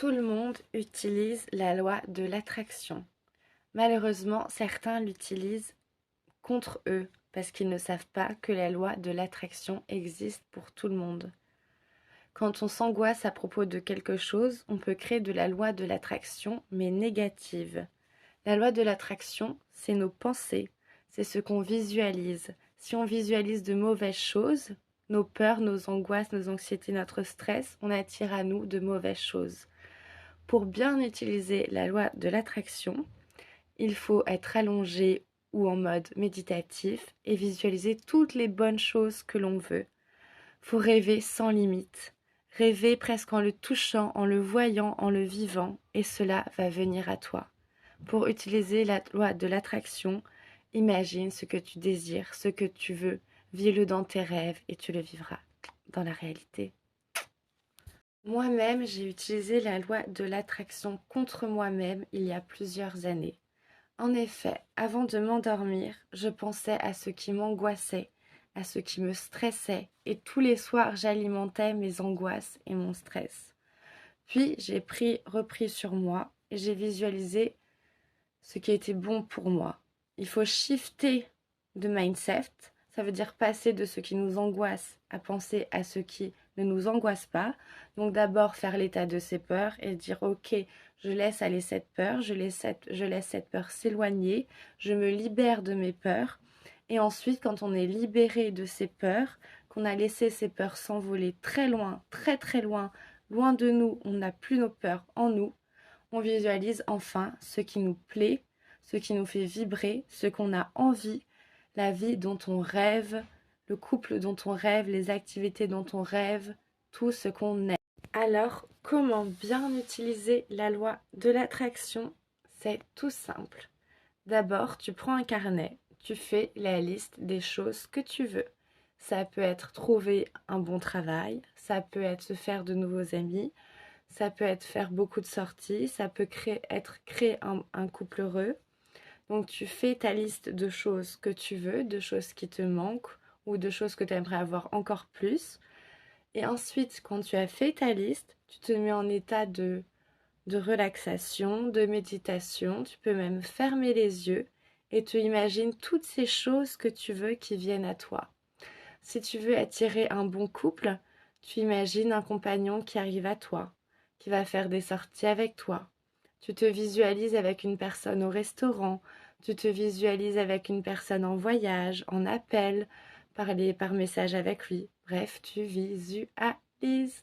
Tout le monde utilise la loi de l'attraction. Malheureusement, certains l'utilisent contre eux parce qu'ils ne savent pas que la loi de l'attraction existe pour tout le monde. Quand on s'angoisse à propos de quelque chose, on peut créer de la loi de l'attraction, mais négative. La loi de l'attraction, c'est nos pensées, c'est ce qu'on visualise. Si on visualise de mauvaises choses, nos peurs, nos angoisses, nos anxiétés, notre stress, on attire à nous de mauvaises choses. Pour bien utiliser la loi de l'attraction, il faut être allongé ou en mode méditatif et visualiser toutes les bonnes choses que l'on veut. Faut rêver sans limite, rêver presque en le touchant, en le voyant, en le vivant, et cela va venir à toi. Pour utiliser la loi de l'attraction, imagine ce que tu désires, ce que tu veux, vis-le dans tes rêves et tu le vivras dans la réalité. Moi-même, j'ai utilisé la loi de l'attraction contre moi-même il y a plusieurs années. En effet, avant de m'endormir, je pensais à ce qui m'angoissait, à ce qui me stressait, et tous les soirs j'alimentais mes angoisses et mon stress. Puis j'ai repris sur moi et j'ai visualisé ce qui était bon pour moi. Il faut shifter de mindset, ça veut dire passer de ce qui nous angoisse à penser à ce qui ne nous angoisse pas. Donc d'abord faire l'état de ces peurs et dire ok, je laisse aller cette peur, je laisse cette peur s'éloigner, je me libère de mes peurs. Et ensuite, quand on est libéré de ces peurs, qu'on a laissé ces peurs s'envoler très loin, très très loin, loin de nous, on n'a plus nos peurs en nous, on visualise enfin ce qui nous plaît, ce qui nous fait vibrer, ce qu'on a envie, la vie dont on rêve, le couple dont on rêve, les activités dont on rêve, tout ce qu'on aime. Alors, comment bien utiliser la loi de l'attraction? C'est tout simple. D'abord, tu prends un carnet, tu fais la liste des choses que tu veux. Ça peut être trouver un bon travail, ça peut être se faire de nouveaux amis, ça peut être faire beaucoup de sorties, ça peut être créer un couple heureux. Donc tu fais ta liste de choses que tu veux, de choses qui te manquent ou de choses que tu aimerais avoir encore plus. Et ensuite, quand tu as fait ta liste, tu te mets en état de relaxation, de méditation. Tu peux même fermer les yeux et tu imagines toutes ces choses que tu veux qui viennent à toi. Si tu veux attirer un bon couple, tu imagines un compagnon qui arrive à toi, qui va faire des sorties avec toi. Tu te visualises avec une personne au restaurant, tu te visualises avec une personne en voyage, en appel, parler par message avec lui. Bref, tu visualises.